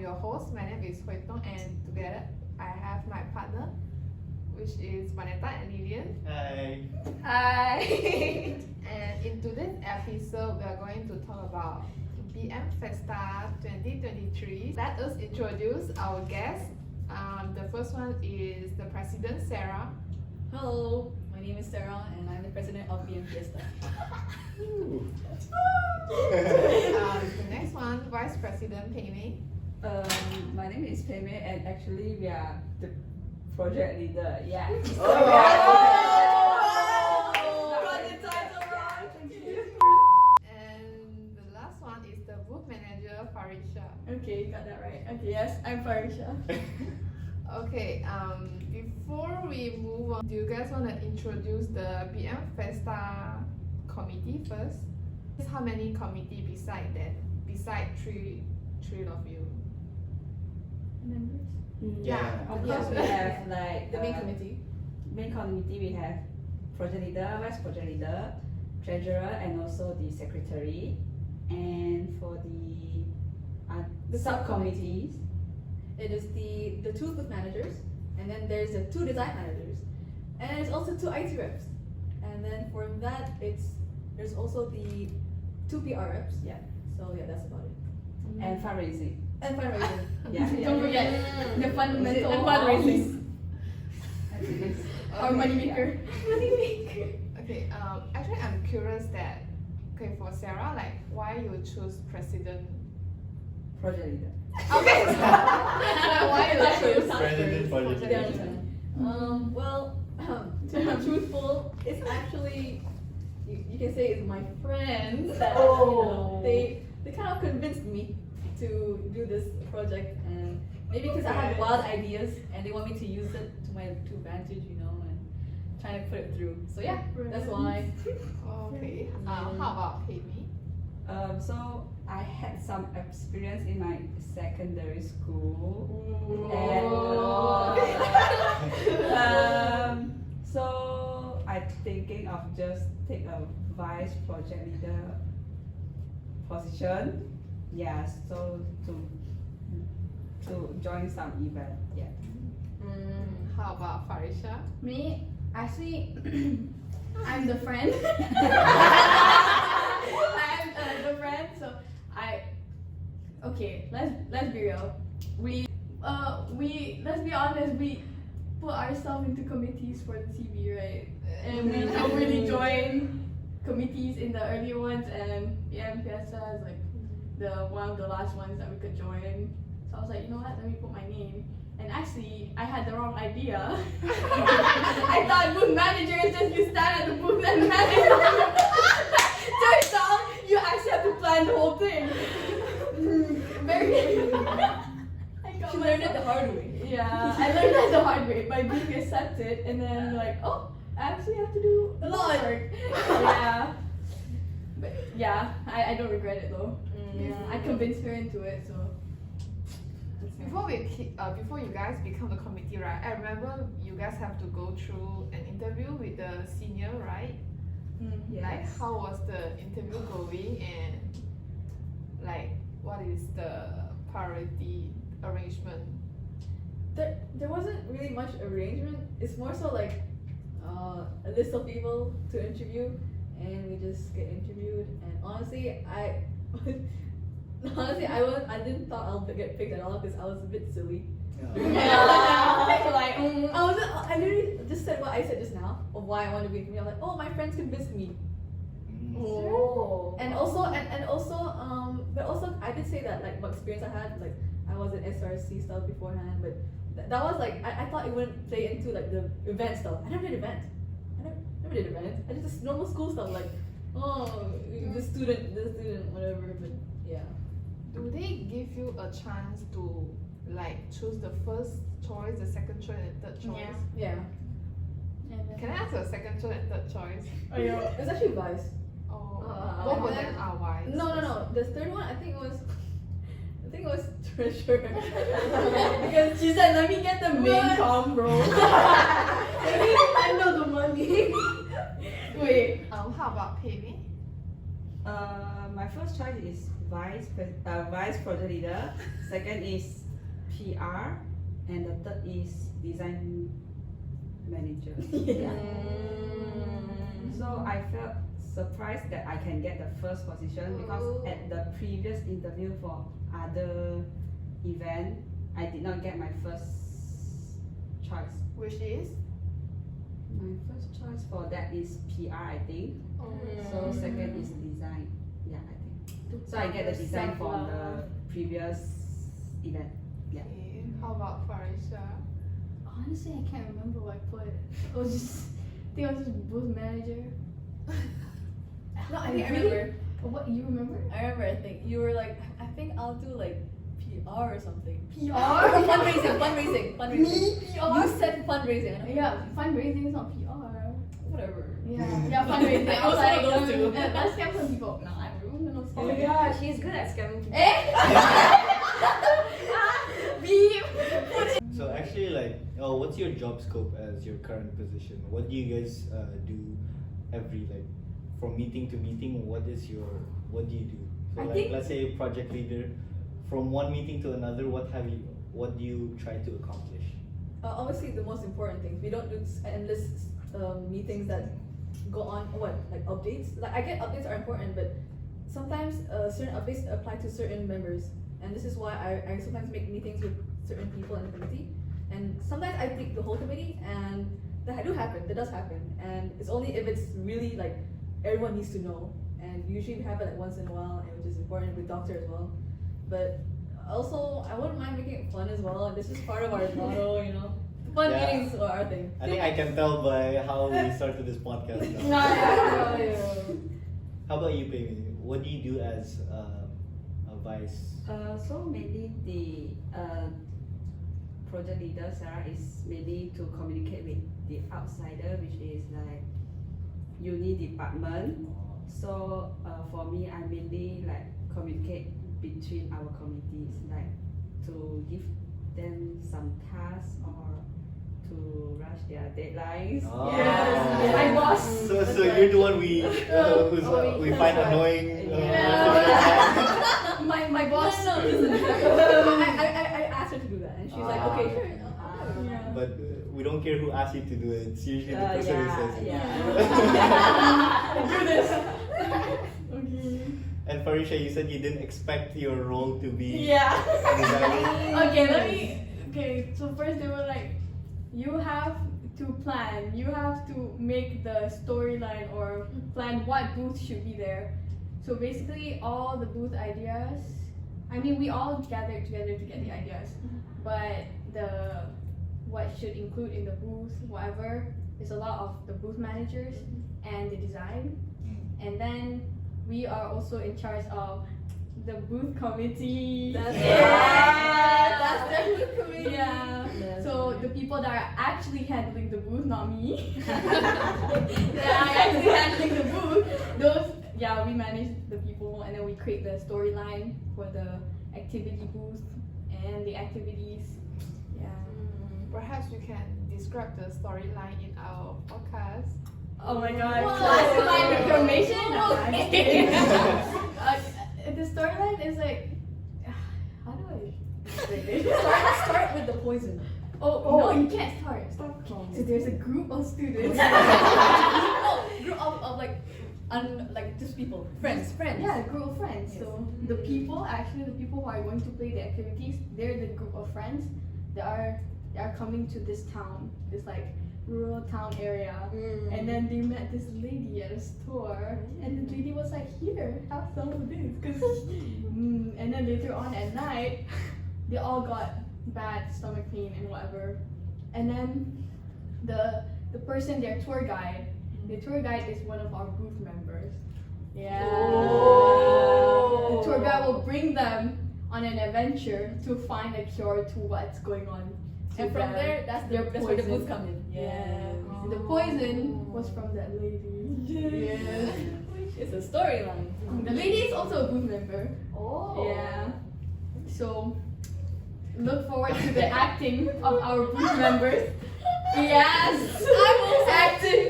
I'm your host. My name is Hui Tong, and together I have my partner, which is Vanetta and Lilian. Hi. Hi. And in today's episode, we are going to talk about BM Fiesta 2023. Let us introduce our guests. The first one is the president, Sarah. Hello, my name is Sarah and I'm the president of Fiesta. The next one, vice president, Pei. My name is Pei and actually we are the project leader. Yeah. Got the title wrong. And the last one is the booth manager, Farisha. Okay, got that right. Okay, yes, I'm Farisha. Okay, before we move on, do you guys want to introduce the BM Fiesta committee first? How many committee beside three of you? Members? Yeah. Of course we have like The main committee. Main committee we have project leader, vice project leader, treasurer, and also the secretary. And for the subcommittees, It is the two booth managers, and then there's the two design managers, and there's also two IT reps, and then for that there's also the two PR reps. Yeah. So yeah, that's about it. and fundraising. And fundraising. Yeah. Don't forget the fundamental Is it fundraising. Our Okay. money maker. Money maker. Okay, actually I'm curious that, okay, for Sarah, like why you choose president? Project leader. Okay, Why you choose President for the Yeah, division. well, to be truthful, it's actually you can say it's my friends that they kind of convinced me to do this project, and maybe because I have wild ideas and they want me to use it to my advantage, and trying to put it through. So yeah, that's why. Okay, how about Pei? So I had some experience in my secondary school. So I'm thinking of just take a vice project leader position. Yeah, so to join some event. Yeah. How about Farisha? Me, actually, I'm the friend. I'm the friend. So okay. Let's be real. We let's be honest. We put ourselves into committees for the TV, right? And we don't really join committees in the earlier ones. And BM Fiesta is like one of the last ones that we could join. So I was like, you know what? Let me put my name. And actually, I had the wrong idea. I thought booth manager is just you stand at the booth and manage. Turns out, you actually have to plan the whole thing. Very. She learned it the hard way. Yeah, I learned that the hard way by being accepted, and then like, oh, I actually have to do a lot of work. Yeah. But yeah, I don't regret it though. Yeah, I convinced her into it, so. Before you guys become the committee, right? I remember you guys have to go through an interview with the senior, right? Like, Yes. how was the interview going, and like, what is the priority arrangement? There wasn't really much arrangement. It's more so like a list of people to interview, and we just get interviewed. And honestly, I didn't thought I'll get picked at all because I was a bit silly. I literally just said what I said just now of why I want to be with me. I'm like, oh, my friends convinced me. Oh. And also, but also I did say that like what experience I had, like I was in SRC stuff beforehand, but that was like I thought it wouldn't play into like the event stuff. I never did event. I did event. I did just normal school stuff like the student, whatever. But yeah. Do they give you a chance to like choose the first choice, the second choice, and third choice? Yeah. Can I ask the second choice and third choice? It's actually vice. Oh, and both of then- them are wise. No. The third one, I think it was treasurer. Because she said, "Let me get the main com, bro." I know the money. Wait. How about Pei? My first choice is vice project leader. Second is PR, and the third is design manager. Yeah. So I felt surprised that I can get the first position because at the previous interview for other event, I did not get my first choice. Which is? My first choice for that is PR, I think. So second is design. Yeah, I think. So I get the design from the previous event. Yeah. Okay. How about Farisha? Honestly, I can't remember what I put. I think I was just booth manager. No, I think I remember. What, you remember? I remember. I think you were like, I think I'll do like PR or something. PR? Fundraising. Me? PR? You said fundraising. I know. Yeah, fundraising is not PR. Whatever. Yeah, fundraising. I was One like, of those two. let's scam some people. No, I don't know. Oh my god, she's good at scamming people. Beep. So actually, like, what's your job scope as your current position? What do you guys do every, like, from meeting to meeting? What do you do? So I like, think- let's say project leader, from one meeting to another, what do you try to accomplish? Obviously, the most important things. We don't do endless meetings that go on. Like updates? Like I get updates are important, but sometimes certain updates apply to certain members, and this is why I sometimes make meetings with certain people in the committee, and sometimes I pick the whole committee, and that does happen, and it's only if it's really like everyone needs to know, and usually we have it like once in a while, and which is important with doctor as well, but also I wouldn't mind making it fun as well, and this is part of our motto, you know. Fun Yeah. meetings are our thing. I think I can tell by how we started this podcast now. Yeah. How about you, Pei? What do you do as a vice? So mainly the project leader Sarah is mainly to communicate with the outsider, which is like uni department. So for me, I mainly like communicate between our committees, like to give them some tasks or to rush their deadlines. Oh. Yes. My boss. So you're the one we we find annoying. My boss. No, listen. I asked her to do that, and she's like, okay, sure. Yeah. But we don't care who asks you to do it. It's usually the person who says it. Do this. Okay. And Farisha, you said you didn't expect your role to be Yeah. designing. Okay, so first they were like, you have to plan, you have to make the storyline or plan what booth should be there. So basically all the booth ideas, I mean we all gathered together to get the ideas, but what should include in the booth, whatever, is a lot of the booth managers and the design. And then we are also in charge of the booth committee. That's the committee. Yeah. So the people that are actually handling the booth, not me, that are actually handling the booth, we manage the people, and then we create the storyline for the activity booth and the activities. Yeah. Perhaps you can describe the storyline in our podcast. Oh my god. What? Classified information? No, I'm Okay. kidding. The storyline is like, how do I? Start with the poison. No, you can't start. So there's a group of students. No, group of like just people, friends. Yeah, a group of friends. So the people who are going to play the activities, they're the group of friends that are coming to this town, this like rural town area. And then they met this lady at a store, and the lady was like, "Here, have some of this." And then later on at night, they all got bad stomach pain and whatever. And then the person, their tour guide, the tour guide is one of our booth members. Yeah. Oh. The tour guide will bring them on an adventure to find a cure to what's going on. to And from them. there, that's where the poison. booth come in. Yeah. The poison was from that lady. Yeah. It's a storyline. The lady is also a booth member. Oh. Yeah. So look forward to the acting of our booth members. Yes, I was acting.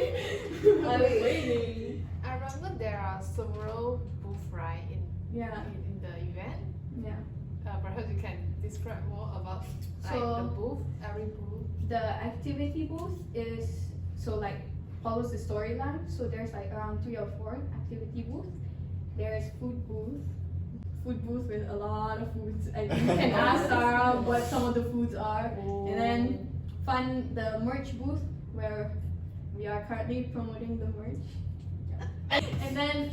I'm waiting. I remember there are several booths, right, in Yeah. the Yeah. Perhaps you can describe more about like So- the booth, every booth. The activity booth is so like follows the storyline. So there's like around 3 or 4 activity booths. There's food booth with a lot of foods, and you can ask Sarah what some of the foods are. And then the merch booth where we are currently promoting the merch. And then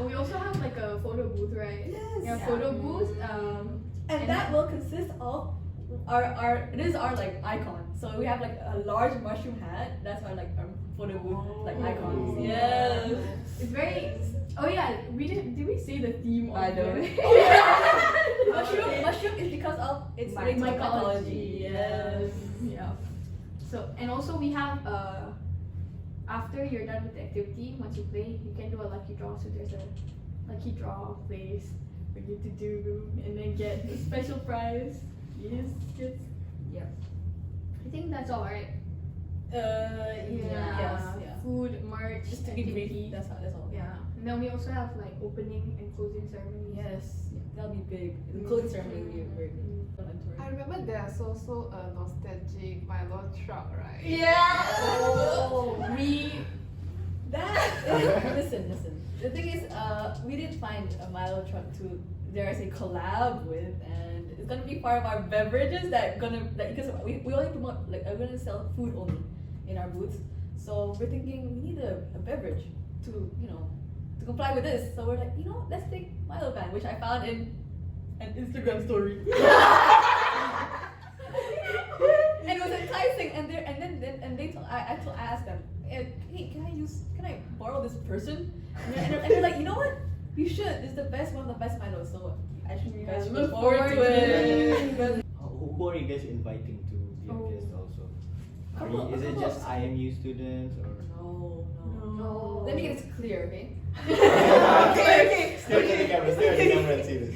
we also have like a photo booth, right? Yes. Yeah, photo booth. And that will consist of our it is our like icon. So we have like a large mushroom hat. That's our like our photo booth like icons. Oh. Yes. It's very. Oh yeah, did we say the theme I of don't. the Mushroom is because of its Mythology. mythology. Yes. Yeah. So and also we have after you're done with the activity, once you play, you can do a lucky draw. So there's a lucky draw place for you to do and then get a special prize. Yes. Yep. I think that's all right. Yes. Yeah. Food, merch, Just to be brief. activity. That's all. Yeah. And then we also have like opening and closing ceremonies. Yes. That'll be big. The clothing ceremony will be very big. I remember there's also a nostalgic Milo truck, right? Yeah. Oh. We Listen. The thing is, we did find a Milo truck to there is a collab with, and it's gonna be part of our beverages because we only promote like we're gonna sell food only in our booths. So we're thinking we need a beverage to to comply with this. So we're like, let's take Milo Van, which I found in an Instagram story. And it was enticing, and I asked them, hey, can I borrow this person? And they're like, you know what? You should. It's the best one of the best Milos. So I should you guys look forward to it. Who are you guys inviting to Biomedcast also? Is it just IMU students or? No. Let me get this clear, okay? Okay. Stare at the camera and see this.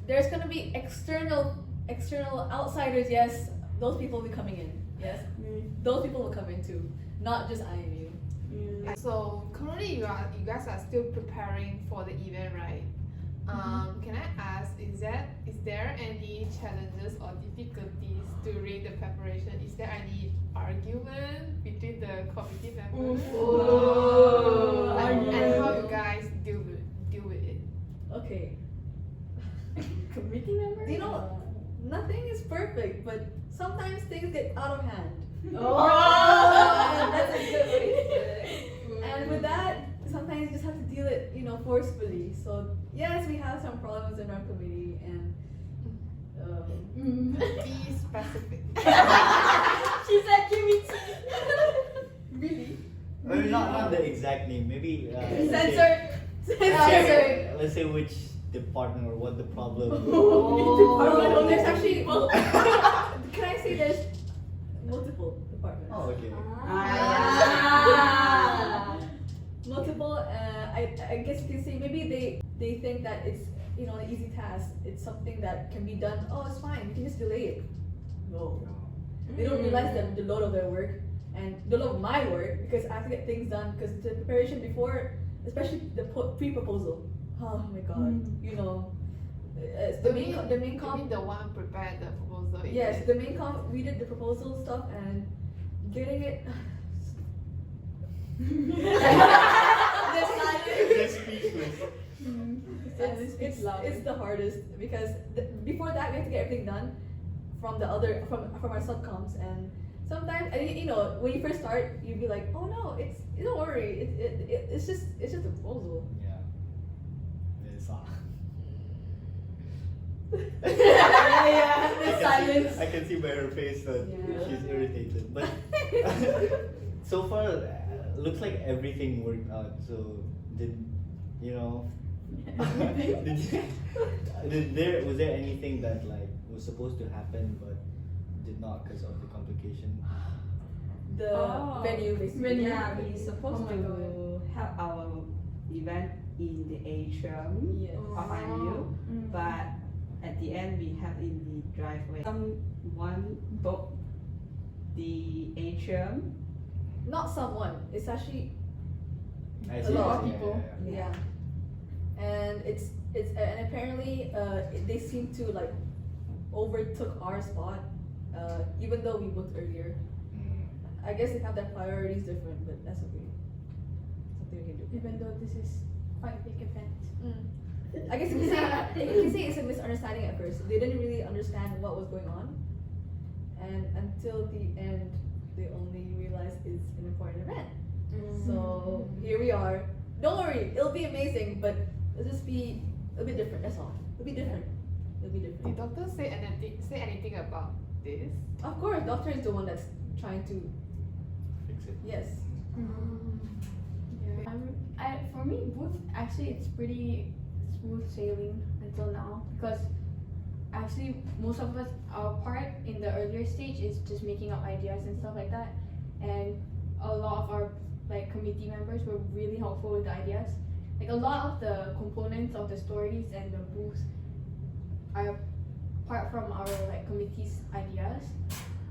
There's gonna be external outsiders. Yes, those people will be coming in. Yes, those people will come in too, not just IMU. So currently you guys are still preparing for the event, right? Can I ask, is there any challenges or difficulties during the preparation? Is there any argument between the committee members? And how you guys deal with it? Okay. committee members. Nothing is perfect, but sometimes things get out of hand. That's a good way to put it. And with that, sometimes you just have to deal it, forcefully. So yes, we have some problems in our committee, and Be specific. She said, "Give me tea." really. Well, not the exact name. Maybe Censored. let's say which department or what the problem. Oh, there's actually. Can I say there's multiple departments? Oh, okay. Multiple. I guess you can say maybe they think that it's an easy task. It's something that can be done. Oh, it's fine. You can just delay it. No. They don't realize the load of their work and the load of my work, because I have to get things done. Because the preparation before, especially the pre-proposal. Oh my god. The main You mean comp. the one prepared the proposal? Yes, the main comp. We did the proposal stuff and getting it. Just speechless. It's the hardest because before that we have to get everything done from our subcoms, and sometimes when you first start you'd be like, oh no, don't worry, it's just a proposal. Yeah. It's The silence. I can see by her face that she's irritated. But so far, looks like everything worked out. So was there anything that was supposed to happen but did not because of the complication? The venue basically. Yeah, we're supposed Oh my to have our event in the atrium Yes. of IMU, but at the end we have in the driveway. Someone booked the atrium. Not someone. It's actually I A see, lot I of see, people. yeah. And And apparently they seem to like overtook our spot, even though we booked earlier. I guess they have their priorities different, but that's okay. Something we can do. Even though this is quite a big event. I guess you can say it's a misunderstanding at first. They didn't really understand what was going on, and until the end, they only realized it's an important event. So here we are. Don't worry, it'll be amazing, but it'll just be a bit different. That's all. It'll be different. It'll be Did different. doctor say anything about this? Of course, doctor is the one that's trying to. Fix it. Yes. Yeah. For me, booth actually it's pretty smooth sailing until now because actually most of us, our part in the earlier stage is just making up ideas and stuff like that, and a lot of our like committee members were really helpful with the ideas. Like a lot of the components of the stories and the booths are apart from our like committee's ideas,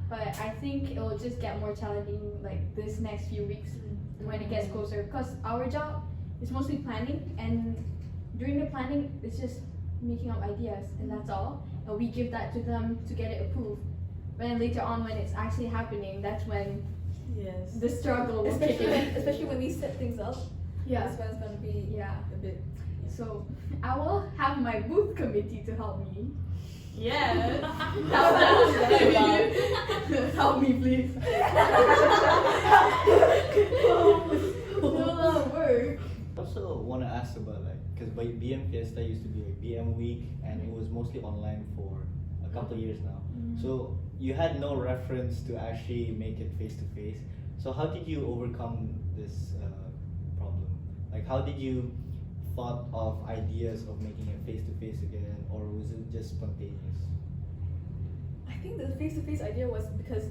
but I think it will just get more challenging like this next few weeks when it gets closer because our job is mostly planning, and during the planning it's just making up ideas and that's all, and we give that to them to get it approved. But then later on when it's actually happening, that's when Yes. the struggle will kick Especially in. especially when we set things up. Yeah. That's when it's gonna be Yeah. a bit. So I will have my booth committee to help me. Yes. Help me, please. Do a lot of work. I also want to ask about like, because BM Fiesta used to be like BM Week, and it was mostly online for a couple of years now. So you had no reference to actually make it face to face. So how did you overcome this problem? Like, how did you thought of ideas of making it face to face again, or was it just spontaneous? I think the face-to-face idea was because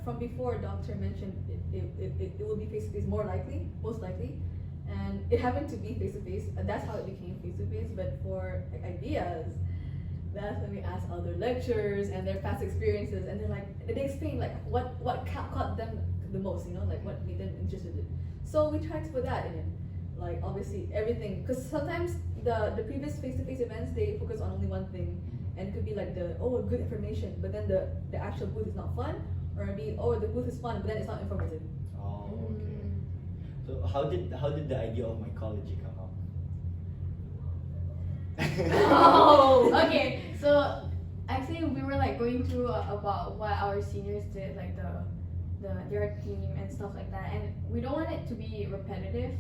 from before, doctor mentioned it will be face-to-face most likely, and it happened to be face-to-face. That's how it became face-to-face. But for ideas, that's when we asked other lecturers and their past experiences, and they're like, they explain like what caught them the most, like what made them interested in. So we tried to put that in it, like obviously everything, because sometimes the previous face-to-face events they focus on only one thing, and it could be like good information, but then the actual booth is not fun, or maybe the booth is fun but then it's not informative. Oh, okay. So how did the idea of mycology come up? Oh, okay. So actually, we were like going through about what our seniors did, like their team and stuff like that, and we don't want it to be repetitive.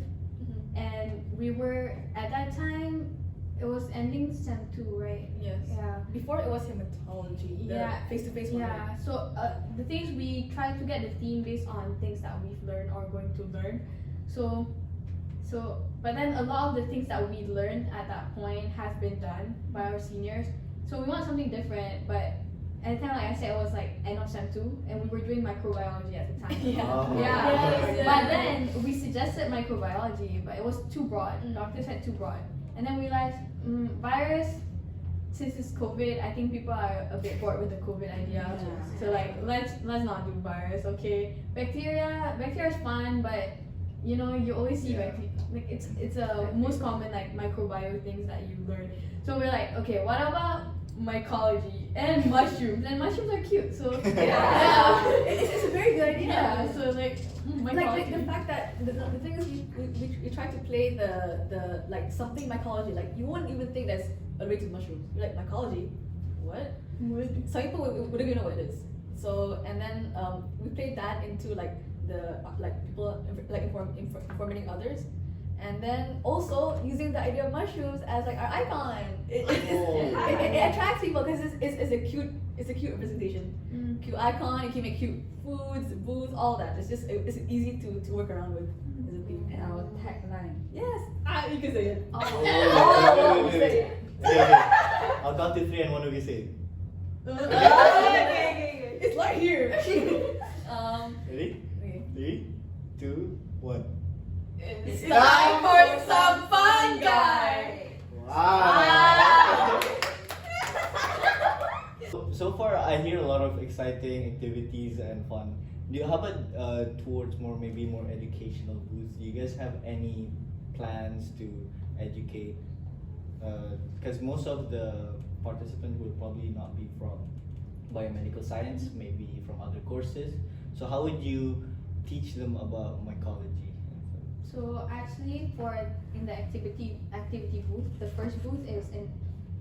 And we were at that time, it was ending sem 2, right? Yes. Yeah. Before it was hematology. The Yeah. face-to-face one. Yeah. So the things we try to get the theme based on things that we've learned or going to learn. So, but then a lot of the things that we learned at that point has been done by our seniors. So we want something different, but at the time, like I said, it was like end of sem 2, and we were doing microbiology at the time. Yeah. Oh. Yeah. Yes, But then we suggested microbiology, but it was too broad. Doctor said too broad, and then we realized virus. Since it's COVID, I think people are a bit bored with the COVID idea. Yeah. So like, let's not do virus, okay? Bacteria is fun, but you always see bacteria. Like it's a most common like microbiome things that you learn. So we're like, okay, what about mycology and mushrooms? And mushrooms are cute, so Yeah. It's a very good idea. yeah. So like mycology. Like the fact that the thing is we try to play the like something mycology, like you wouldn't even think that's related to mushrooms. You're like, mycology? What? Some people wouldn't even know what it is. So and then we played that into like the people like informing others, and then also using the idea of mushrooms as like our icon. It attracts people because it's a cute representation. Cute icon. You can make cute foods, booths, all that. It's easy to work around with. As a theme. And our tagline. Yes. You can say it. Wait. Okay. I'll count to 3 and one of you say it. Okay. It's right here. Ready? Okay. 3, 2, 1. It's time for some fun, guy. Wow. So far, I hear a lot of exciting activities and fun. How about towards maybe more educational booths? Do you guys have any plans to educate because most of the participants will probably not be from biomedical science, maybe from other courses. So how would you teach them about mycology? So actually, for in the activity booth, the first booth is an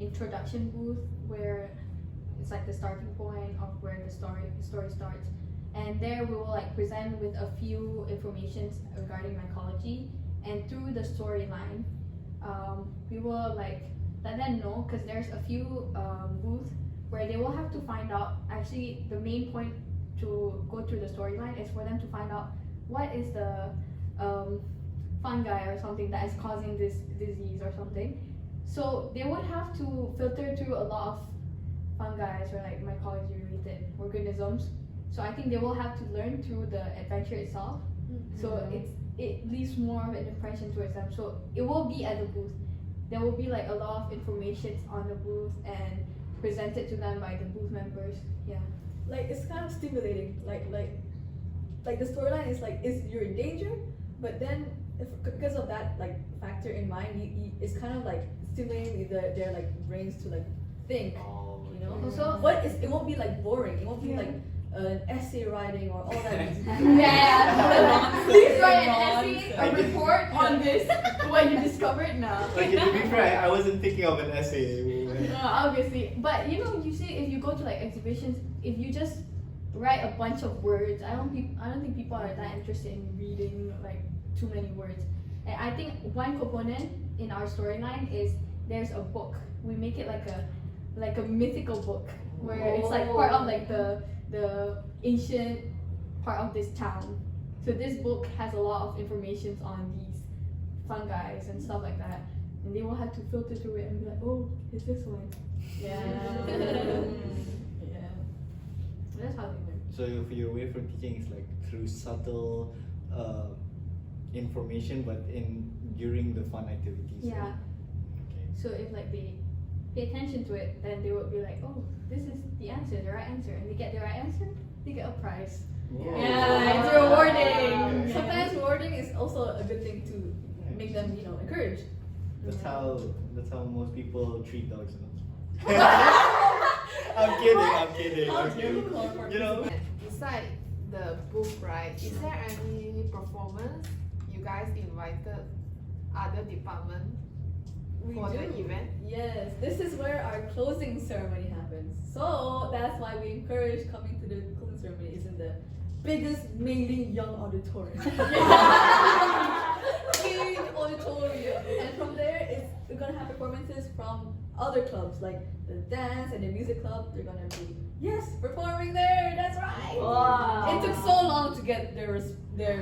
introduction booth where it's like the starting point of where the story starts, and there we will like present with a few informations regarding mycology, and through the storyline, we will like let them know, because there's a few booths where they will have to find out. Actually, the main point to go through the storyline is for them to find out what is the fungi or something that is causing this disease or something. So they would have to filter through a lot of fungi or like mycology related organisms. So I think they will have to learn through the adventure itself. So it leaves more of an impression towards them. So it will be at the booth. There will be like a lot of information on the booth and presented to them by the booth members. Yeah. Like it's kind of stimulating. Like the storyline is like you're in danger, but then because of that like factor in mind, it's kind of like stimulating their like brains to like think. You know. Also, It won't be like boring. It won't be like an essay writing or all that. Please write an essay, a report on this, what you discovered now. Okay, to be fair, I wasn't thinking of an essay. Obviously, but you know, usually if you go to like exhibitions, if you just write a bunch of words, I don't think people are that interested in reading like too many words. And I think one component in our storyline is there's a book. We make it like a mythical book where it's like part of like the ancient part of this town. So this book has a lot of information on these fungi and stuff like that, and they will have to filter through it and be like, oh, it's this one. Yeah. Yeah. That's how they learn. So if your way from teaching is like through subtle information, but during the fun activities. Yeah. Right? Okay. So if like they pay attention to it, then they would be like, oh, this is the answer, the right answer, and they get the right answer, they get a prize. Whoa. Yeah, it's rewarding. Sometimes rewarding is also a good thing to make them, encourage. That's how most people treat dogs. I'm kidding. You know. Beside the booth, right? Is there any performance you guys invited other department for the event? Yes, this is where our closing ceremony happens. So that's why we encourage coming to the closing ceremony. It's in the biggest Mei Young auditorium. Huge auditorium. And from there, we're gonna have performances from other clubs like the dance and the music club. They're gonna be performing there. That's right. Wow. It took so long to get their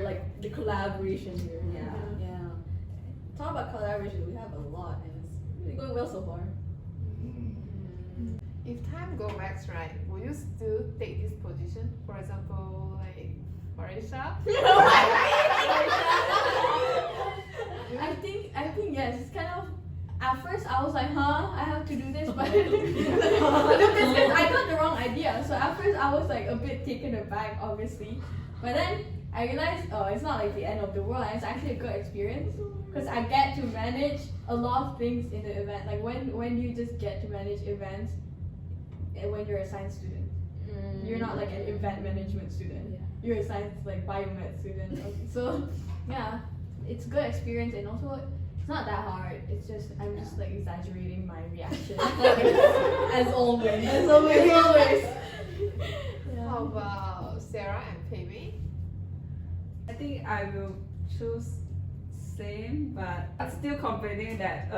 like the collaboration here. Yeah. Talk about collaboration. We have a lot, and it's really going well so far. If time go back, right, will you still take this position? For example, like Marisha? I think yes. It's kind of. At first, I was like, I have to do this, but because I got the wrong idea. So at first, I was like a bit taken aback, obviously. But then I realized, it's not like the end of the world. It's actually a good experience because I get to manage a lot of things in the event. Like when you just get to manage events, and when you're a science student, you're not like an event management student. You're a science like biomed student. Okay. So yeah, it's a good experience, and also it's not that hard. It's just I'm just like exaggerating my reaction. As always. As always. How about Sarah and Pei? I think I will choose same, but I'm still complaining that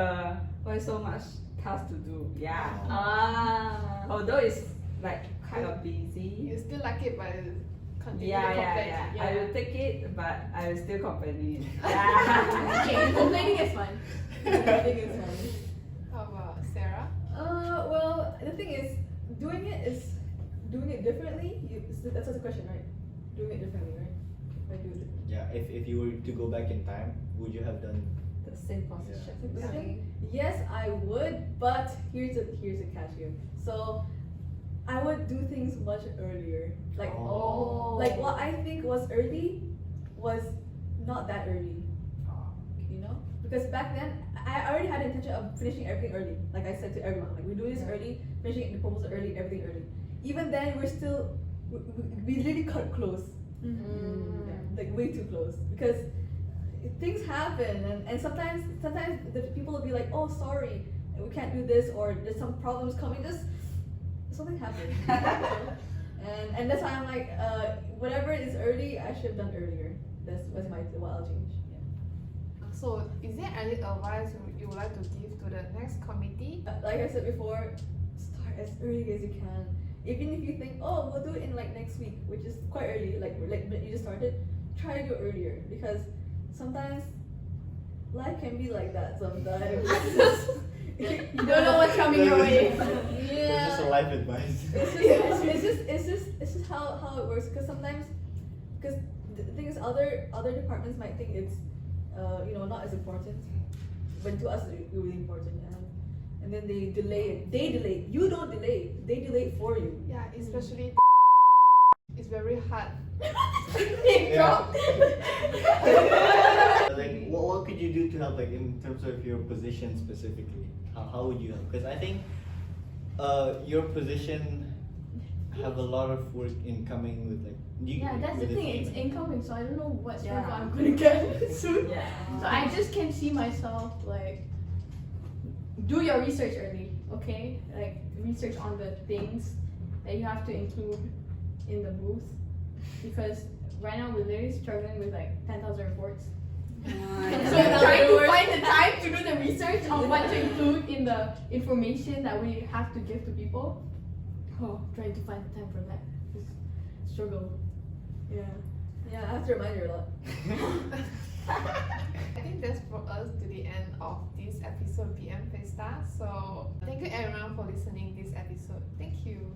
why so much task to do. Yeah. Although it's like kind of busy. You still like it, but continue to complain. Yeah. I will take it, but I will still complaining. Yeah. Okay, complaining is fun. Complaining is fun. How about Sarah? Well, the thing is doing it differently. That's the question, right? Doing it differently, right? If I do it differently. Yeah. If you were to go back in time, would you have done? The same position. Yes, I would, but here's a catch here. So I would do things much earlier. Like like what I think was early was not that early. You know? Because back then I already had the intention of finishing everything early. Like I said to everyone, like we do this early, finishing the proposal early, everything early. Even then, we really cut close. Like way too close because things happen and sometimes the people will be like, oh sorry, we can't do this, or there's some problems coming, just something happened. and that's why I'm like, whatever is early I should have done earlier. That's what I'll change. So, is there any advice you would like to give to the next committee? Like I said before, start as early as you can. Even if you think, oh, we'll do it in like next week, which is quite early, like you just started, try to do it earlier, because sometimes life can be like that sometimes. You don't know what's coming your way. It's just a life advice. It's just how it works, because sometimes, because the thing is, other departments might think it's not as important, but to us it's really important. And then they delay it. They delay. You don't delay. They delay it for you. Yeah, especially it's very hard. Yeah. Like, what could you do to help, like in terms of your position specifically? How would you help? Because I think your position have a lot of work incoming with like. Yeah, that's the with thing. team. It's incoming, so I don't know what sort Yeah. of I'm gonna get soon. Yeah. So I just can see myself like, do your research early, okay? Like research on the things that you have to include in the booth, because right now we're literally struggling with like 10,000 reports. So trying to find the time to do the research on what to include in the information that we have to give to people. Oh, trying to find the time for that is struggle. Yeah, I have to remind you a lot. I think that's brought us to the end of this episode BM Fiesta. So thank you everyone for listening this episode. Thank you.